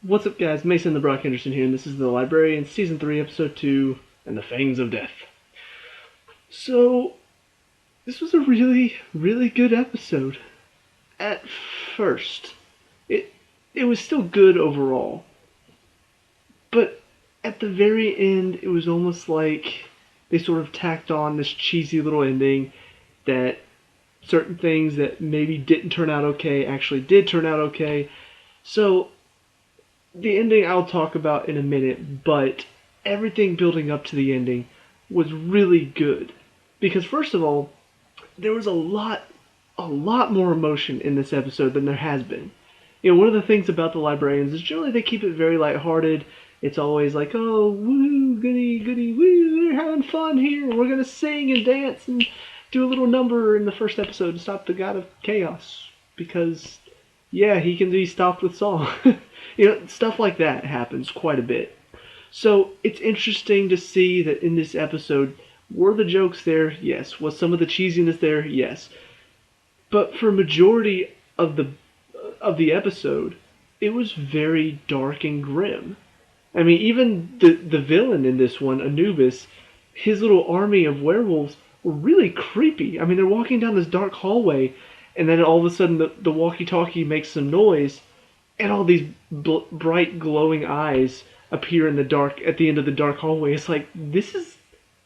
What's up, guys? Mason the Brock Henderson here, and this is the Librarians Season 3, Episode 2, and the Fangs of Death. So, this was a really, really good episode. At first. It was still good overall. But at the very end, it was almost like they sort of tacked on this cheesy little ending that certain things that maybe didn't turn out okay actually did turn out okay. So, the ending I'll talk about in a minute, but everything building up to the ending was really good. Because first of all, there was a lot more emotion in this episode than there has been. You know, one of the things about the Librarians is generally they keep it very lighthearted. It's always like, oh, woo, goody, goody, woo, we're having fun here. We're going to sing and dance and do a little number in the first episode to stop the God of Chaos. Because, yeah, he can be stopped with song. You know, stuff like that happens quite a bit. So it's interesting to see that in this episode, were the jokes there? Yes. Was some of the cheesiness there? Yes. But for majority of the episode, it was very dark and grim. I mean, even the villain in this one, Anubis, his little army of werewolves were really creepy. I mean, they're walking down this dark hallway, and then all of a sudden the walkie-talkie makes some noise, and all these bright glowing eyes appear in the dark at the end of the dark hallway. It's like, this is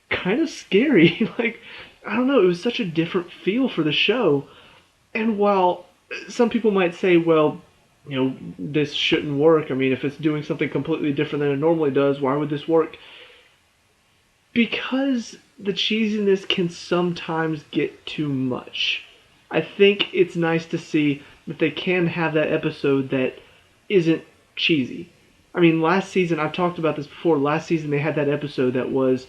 kind of scary. Like, I don't know, it was such a different feel for the show. And while some people might say, well, you know, this shouldn't work. I mean, if it's doing something completely different than it normally does, why would this work? Because the cheesiness can sometimes get too much. I think it's nice to see that they can have that episode that isn't cheesy. I mean, last season, I've talked about this before, last season they had that episode that was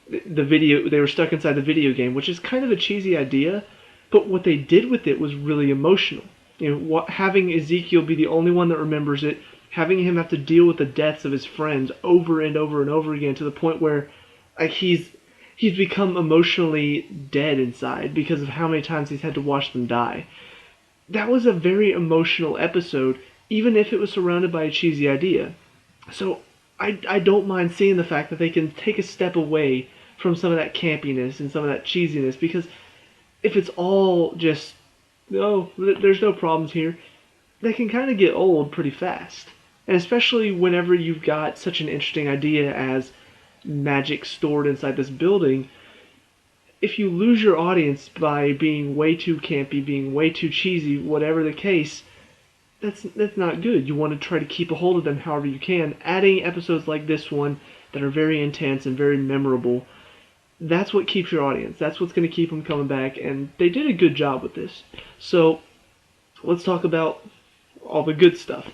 the video, they were stuck inside the video game, which is kind of a cheesy idea, but what they did with it was really emotional. You know, having Ezekiel be the only one that remembers it, having him have to deal with the deaths of his friends over and over and over again to the point where like he's become emotionally dead inside because of how many times he's had to watch them die. That was a very emotional episode, even if it was surrounded by a cheesy idea. So I don't mind seeing the fact that they can take a step away from some of that campiness and some of that cheesiness, because if it's all just, oh, there's no problems here, they can kind of get old pretty fast. And especially whenever you've got such an interesting idea as magic stored inside this building, if you lose your audience by being way too campy, being way too cheesy, whatever the case, that's not good. You want to try to keep a hold of them however you can. Adding episodes like this one that are very intense and very memorable, that's what keeps your audience. That's what's going to keep them coming back, and they did a good job with this. So let's talk about all the good stuff.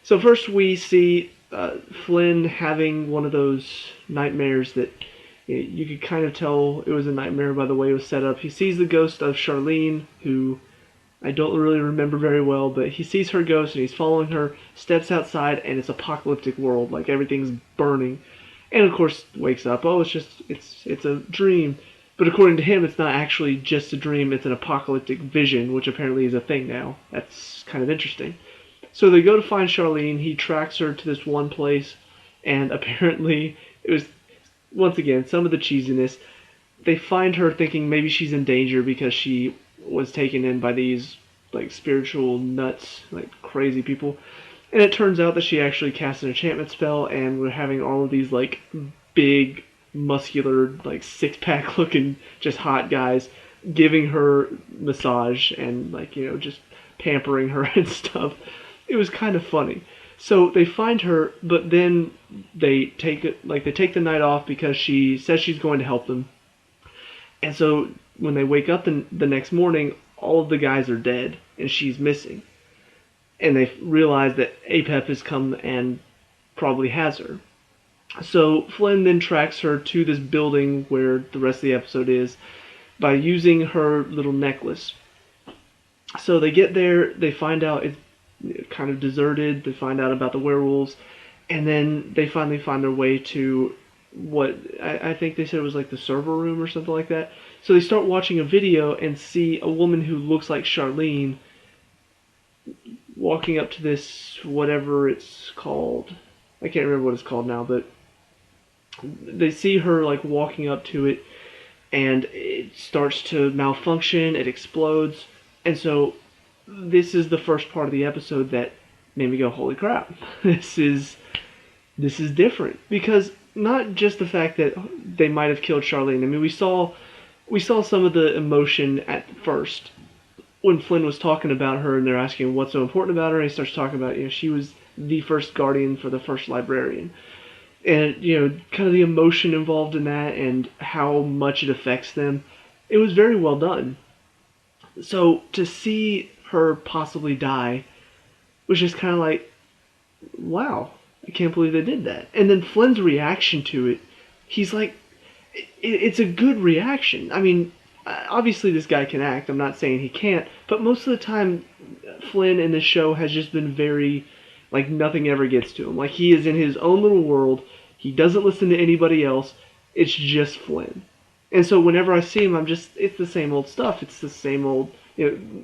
So first we see Flynn having one of those nightmares that you could kind of tell it was a nightmare by the way it was set up. He sees the ghost of Charlene, who I don't really remember very well, but he sees her ghost and he's following her, steps outside, and it's apocalyptic world, like everything's burning. And of course wakes up, oh, it's a dream. But according to him, it's not actually just a dream, it's an apocalyptic vision, which apparently is a thing now. That's kind of interesting. So they go to find Charlene, he tracks her to this one place, and apparently it was, once again, some of the cheesiness. They find her thinking maybe she's in danger because she was taken in by these like spiritual nuts, like crazy people. And it turns out that she actually cast an enchantment spell, and we're having all of these like big, muscular, like six-pack looking, just hot guys giving her massage and like, you know, just pampering her and stuff. It was kind of funny. So they find her, but then they take the night off because she says she's going to help them. And so when they wake up the next morning, all of the guys are dead and she's missing. And they realize that Apep has come and probably has her. So Flynn then tracks her to this building where the rest of the episode is by using her little necklace. So they get there, they find out it's kind of deserted, they find out about the werewolves, and then they finally find their way to what I think they said was like the server room or something like that. So they start watching a video and see a woman who looks like Charlene walking up to this, whatever it's called. I can't remember what it's called now, but they see her like walking up to it, and it starts to malfunction, it explodes, and so this is the first part of the episode that made me go, holy crap, this is different. Because not just the fact that they might have killed Charlene. I mean, we saw some of the emotion at first when Flynn was talking about her and they're asking what's so important about her, and he starts talking about, she was the first guardian for the first librarian. And, kind of the emotion involved in that and how much it affects them. It was very well done. So to see her possibly die was just kind of like, wow, I can't believe they did that. And then Flynn's reaction to it, he's like, it's a good reaction. I mean, obviously this guy can act. I'm not saying he can't, but most of the time, Flynn in this show has just been very, like, nothing ever gets to him. Like, he is in his own little world. He doesn't listen to anybody else. It's just Flynn. And so whenever I see him, it's the same old stuff. It's the same old.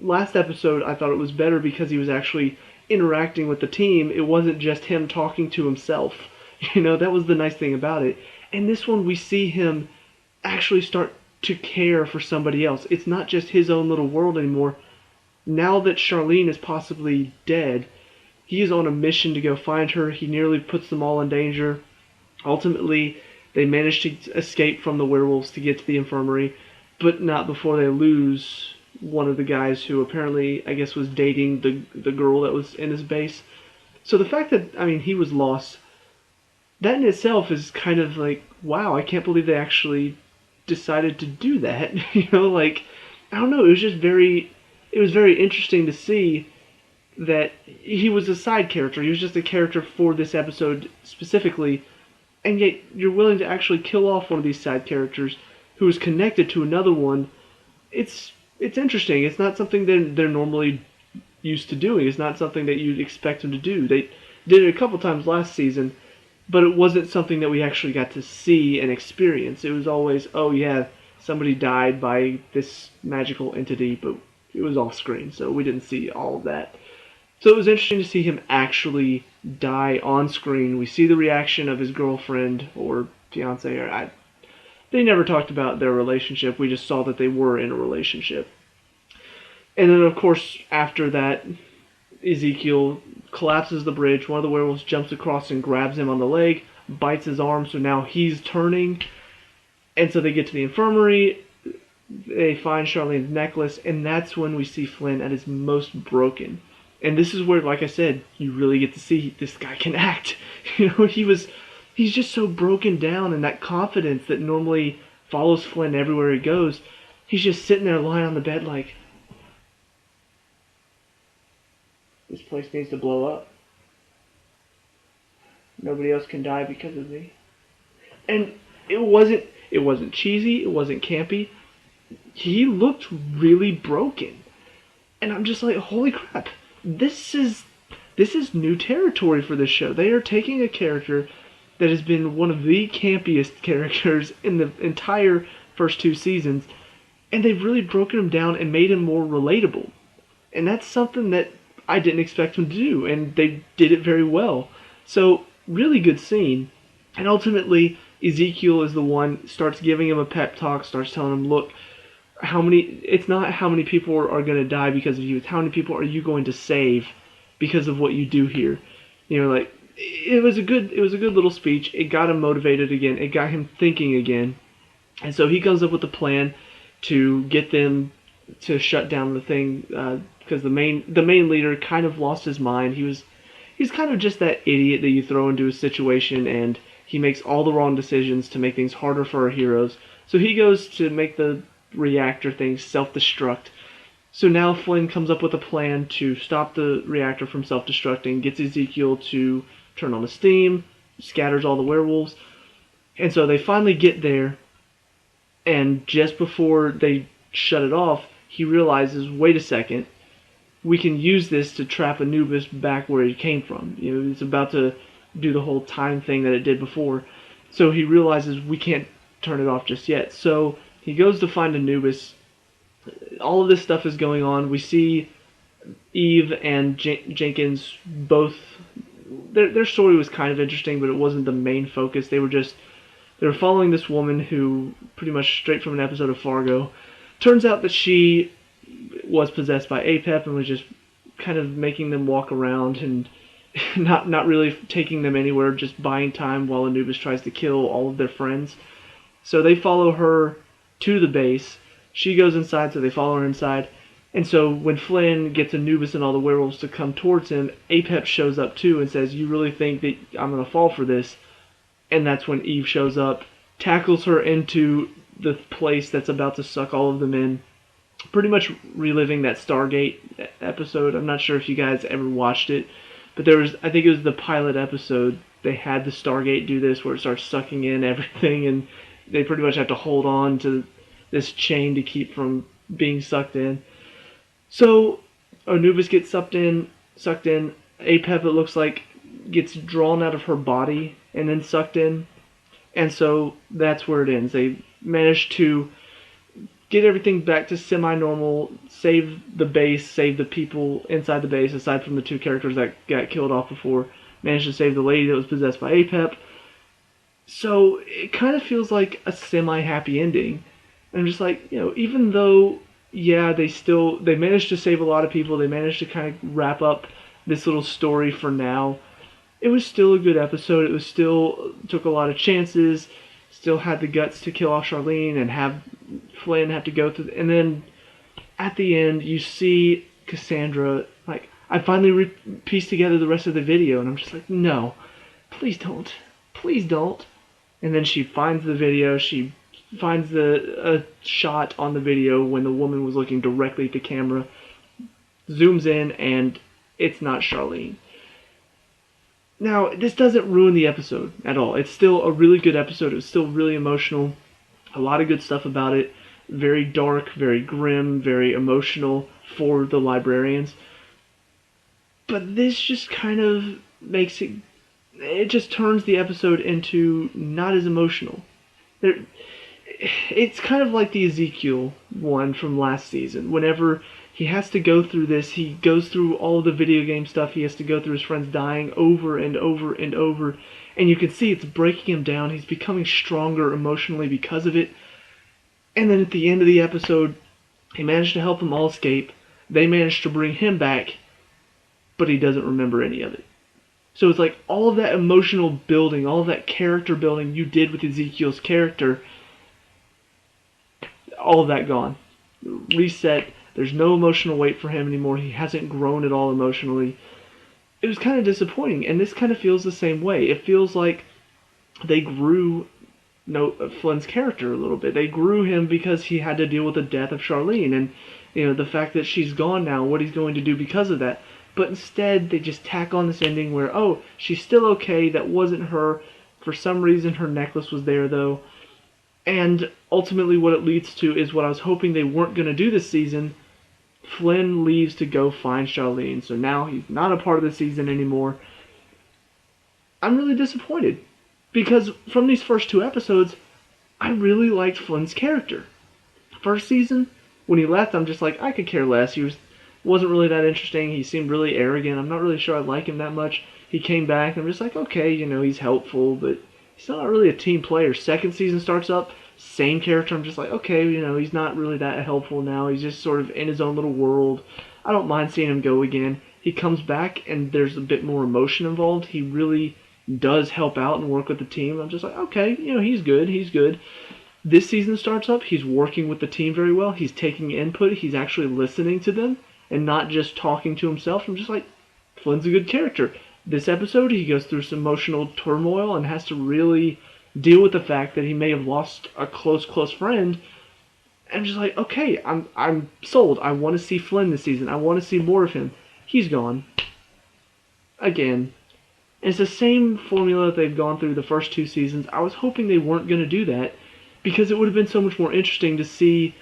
Last episode, I thought it was better because he was actually interacting with the team. It wasn't just him talking to himself. That was the nice thing about it. And this one, we see him actually start to care for somebody else. It's not just his own little world anymore. Now that Charlene is possibly dead, he is on a mission to go find her. He nearly puts them all in danger. Ultimately, they manage to escape from the werewolves to get to the infirmary, but not before they lose one of the guys who apparently, I guess, was dating the girl that was in his base. So the fact that, he was lost, that in itself is kind of like, wow, I can't believe they actually decided to do that. I don't know, it was very interesting to see that he was a side character. He was just a character for this episode specifically, and yet you're willing to actually kill off one of these side characters who is connected to another one. It's interesting. It's not something that they're normally used to doing. It's not something that you'd expect them to do. They did it a couple times last season, but it wasn't something that we actually got to see and experience. It was always, oh yeah, somebody died by this magical entity, but it was off screen, so we didn't see all of that. So it was interesting to see him actually die on screen. We see the reaction of his girlfriend or fiance, they never talked about their relationship. We just saw that they were in a relationship. And then, of course, after that, Ezekiel collapses the bridge. One of the werewolves jumps across and grabs him on the leg, bites his arm, so now he's turning. And so they get to the infirmary. They find Charlene's necklace, and that's when we see Flynn at his most broken. And this is where, like I said, you really get to see this guy can act. He's just so broken down, and that confidence that normally follows Flynn everywhere he goes, he's just sitting there lying on the bed like, this place needs to blow up. Nobody else can die because of me. And it wasn't cheesy, it wasn't campy. He looked really broken. And I'm just like, holy crap. This is new territory for this show. They are taking a character that has been one of the campiest characters in the entire first two seasons, and they've really broken him down and made him more relatable. And that's something that I didn't expect him to do, and they did it very well. So, really good scene. And ultimately, Ezekiel is the one, starts giving him a pep talk, starts telling him, look, it's not how many people are going to die because of you, it's how many people are you going to save because of what you do here. It was a good little speech. It got him motivated again. It got him thinking again. And so he comes up with a plan to get them to shut down the thing, because the main leader kind of lost his mind. He's kind of just that idiot that you throw into a situation and he makes all the wrong decisions to make things harder for our heroes. So he goes to make the reactor thing self-destruct. So now Flynn comes up with a plan to stop the reactor from self-destructing, gets Ezekiel to turn on the steam, scatters all the werewolves. And so they finally get there, and just before they shut it off, he realizes, wait a second, we can use this to trap Anubis back where it came from. It's about to do the whole time thing that it did before. So he realizes we can't turn it off just yet. So he goes to find Anubis. All of this stuff is going on. We see Eve and Jenkins both, their story was kind of interesting, but it wasn't the main focus. They were following this woman who, pretty much straight from an episode of Fargo, turns out that she was possessed by Apep and was just kind of making them walk around and not really taking them anywhere, just buying time while Anubis tries to kill all of their friends. So they follow her to the base. She goes inside, so they follow her inside. And so when Flynn gets Anubis and all the werewolves to come towards him, Apep shows up too and says, "You really think that I'm going to fall for this?" And that's when Eve shows up, tackles her into the place that's about to suck all of them in. Pretty much reliving that Stargate episode. I'm not sure if you guys ever watched it, but I think it was the pilot episode, they had the Stargate do this where it starts sucking in everything and they pretty much have to hold on to this chain to keep from being sucked in. So Anubis gets sucked in. Apep, it looks like, gets drawn out of her body and then sucked in. And so that's where it ends. They manage to get everything back to semi-normal, save the base, save the people inside the base, aside from the two characters that got killed off before, managed to save the lady that was possessed by Apep. So it kind of feels like a semi-happy ending. And I'm just like, even though, yeah, they managed to save a lot of people, they managed to kind of wrap up this little story for now, it was still a good episode. It was still took a lot of chances, still had the guts to kill off Charlene and have Flynn have to go through. And then at the end, you see Cassandra. Like, I finally pieced together the rest of the video, and I'm just like, no, please don't. Please don't. And then she finds the video. She finds a shot on the video when the woman was looking directly at the camera, zooms in, and it's not Charlene. Now, this doesn't ruin the episode at all. It's still a really good episode. It was still really emotional. A lot of good stuff about it. Very dark, very grim, very emotional for the Librarians. But this just kind of makes it... It just turns the episode into not as emotional. It's kind of like the Ezekiel one from last season. Whenever he has to go through this, he goes through all of the video game stuff, he has to go through his friends dying over and over and over, and you can see it's breaking him down. He's becoming stronger emotionally because of it. And then at the end of the episode, he managed to help them all escape. They managed to bring him back, but he doesn't remember any of it. So it's like all of that emotional building, all of that character building you did with Ezekiel's character, all of that gone. Reset. There's no emotional weight for him anymore. He hasn't grown at all emotionally. It was kind of disappointing, and this kind of feels the same way. It feels like they grew Flynn's character a little bit. They grew him because he had to deal with the death of Charlene, and the fact that she's gone now, what he's going to do because of that. But instead, they just tack on this ending where, oh, she's still okay, that wasn't her. For some reason, her necklace was there, though. And ultimately what it leads to is what I was hoping they weren't going to do this season. Flynn leaves to go find Charlene, so now he's not a part of the season anymore. I'm really disappointed, because from these first two episodes, I really liked Flynn's character. First season, when he left, I'm just like, I could care less. He wasn't really that interesting. He seemed really arrogant. I'm not really sure I like him that much. He came back, and I'm just like, okay, he's helpful, but he's not really a team player. Second season starts up, same character. I'm just like, okay, he's not really that helpful now. He's just sort of in his own little world. I don't mind seeing him go again. He comes back, and there's a bit more emotion involved. He really does help out and work with the team. I'm just like, okay, he's good. This season starts up, he's working with the team very well. He's taking input. He's actually listening to them and not just talking to himself. I'm just like, Flynn's a good character. This episode, he goes through some emotional turmoil and has to really deal with the fact that he may have lost a close friend. And I'm just like, okay, I'm sold. I want to see Flynn this season. I want to see more of him. He's gone. Again. And it's the same formula that they've gone through the first two seasons. I was hoping they weren't going to do that, because it would have been so much more interesting to see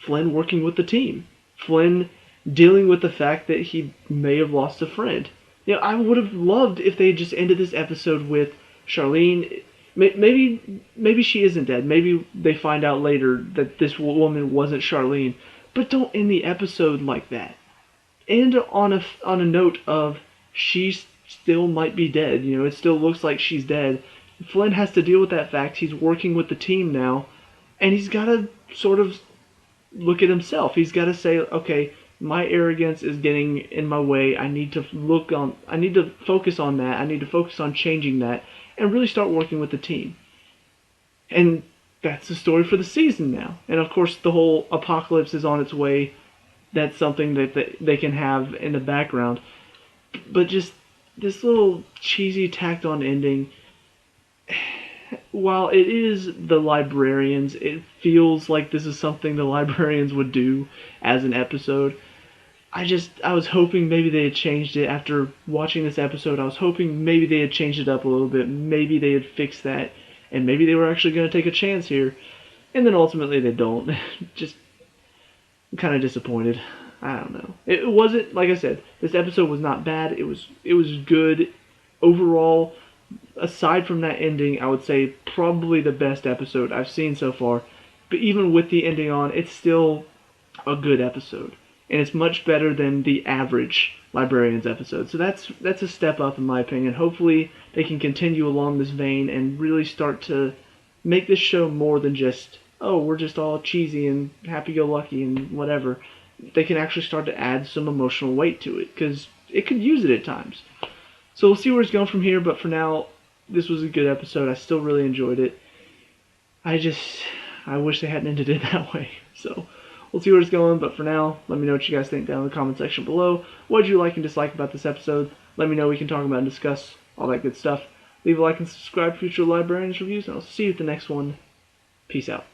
Flynn working with the team. Flynn dealing with the fact that he may have lost a friend. I would have loved if they had just ended this episode with Charlene. Maybe she isn't dead. Maybe they find out later that this woman wasn't Charlene. But don't end the episode like that. and on a note of she still might be dead. You know, it still looks like she's dead. Flynn has to deal with that fact. He's working with the team now, and he's got to sort of look at himself. He's got to say, okay, my arrogance is getting in my way. I need to focus on that. I need to focus on changing that and really start working with the team. And that's the story for the season now. And of course, the whole apocalypse is on its way. That's something that they can have in the background. But just this little cheesy tacked on ending, while it is the Librarians, it feels like this is something the Librarians would do as an episode. I was hoping maybe they had changed it after watching this episode. I was hoping maybe they had changed it up a little bit. Maybe they had fixed that, and maybe they were actually going to take a chance here. And then ultimately they don't. Just kind of disappointed. I don't know. It wasn't, like I said, this episode was not bad. It was good overall. Aside from that ending, I would say probably the best episode I've seen so far. But even with the ending on, it's still a good episode, and it's much better than the average Librarians episode. So that's a step up in my opinion. Hopefully they can continue along this vein and really start to make this show more than just, oh, we're just all cheesy and happy-go-lucky and whatever. They can actually start to add some emotional weight to it, because it could use it at times. So we'll see where it's going from here, but for now, this was a good episode. I still really enjoyed it. I wish they hadn't ended it that way. So we'll see where it's going, but for now, let me know what you guys think down in the comment section below. What did you like and dislike about this episode? Let me know. We can talk about and discuss all that good stuff. Leave a like and subscribe for future Librarians reviews, and I'll see you at the next one. Peace out.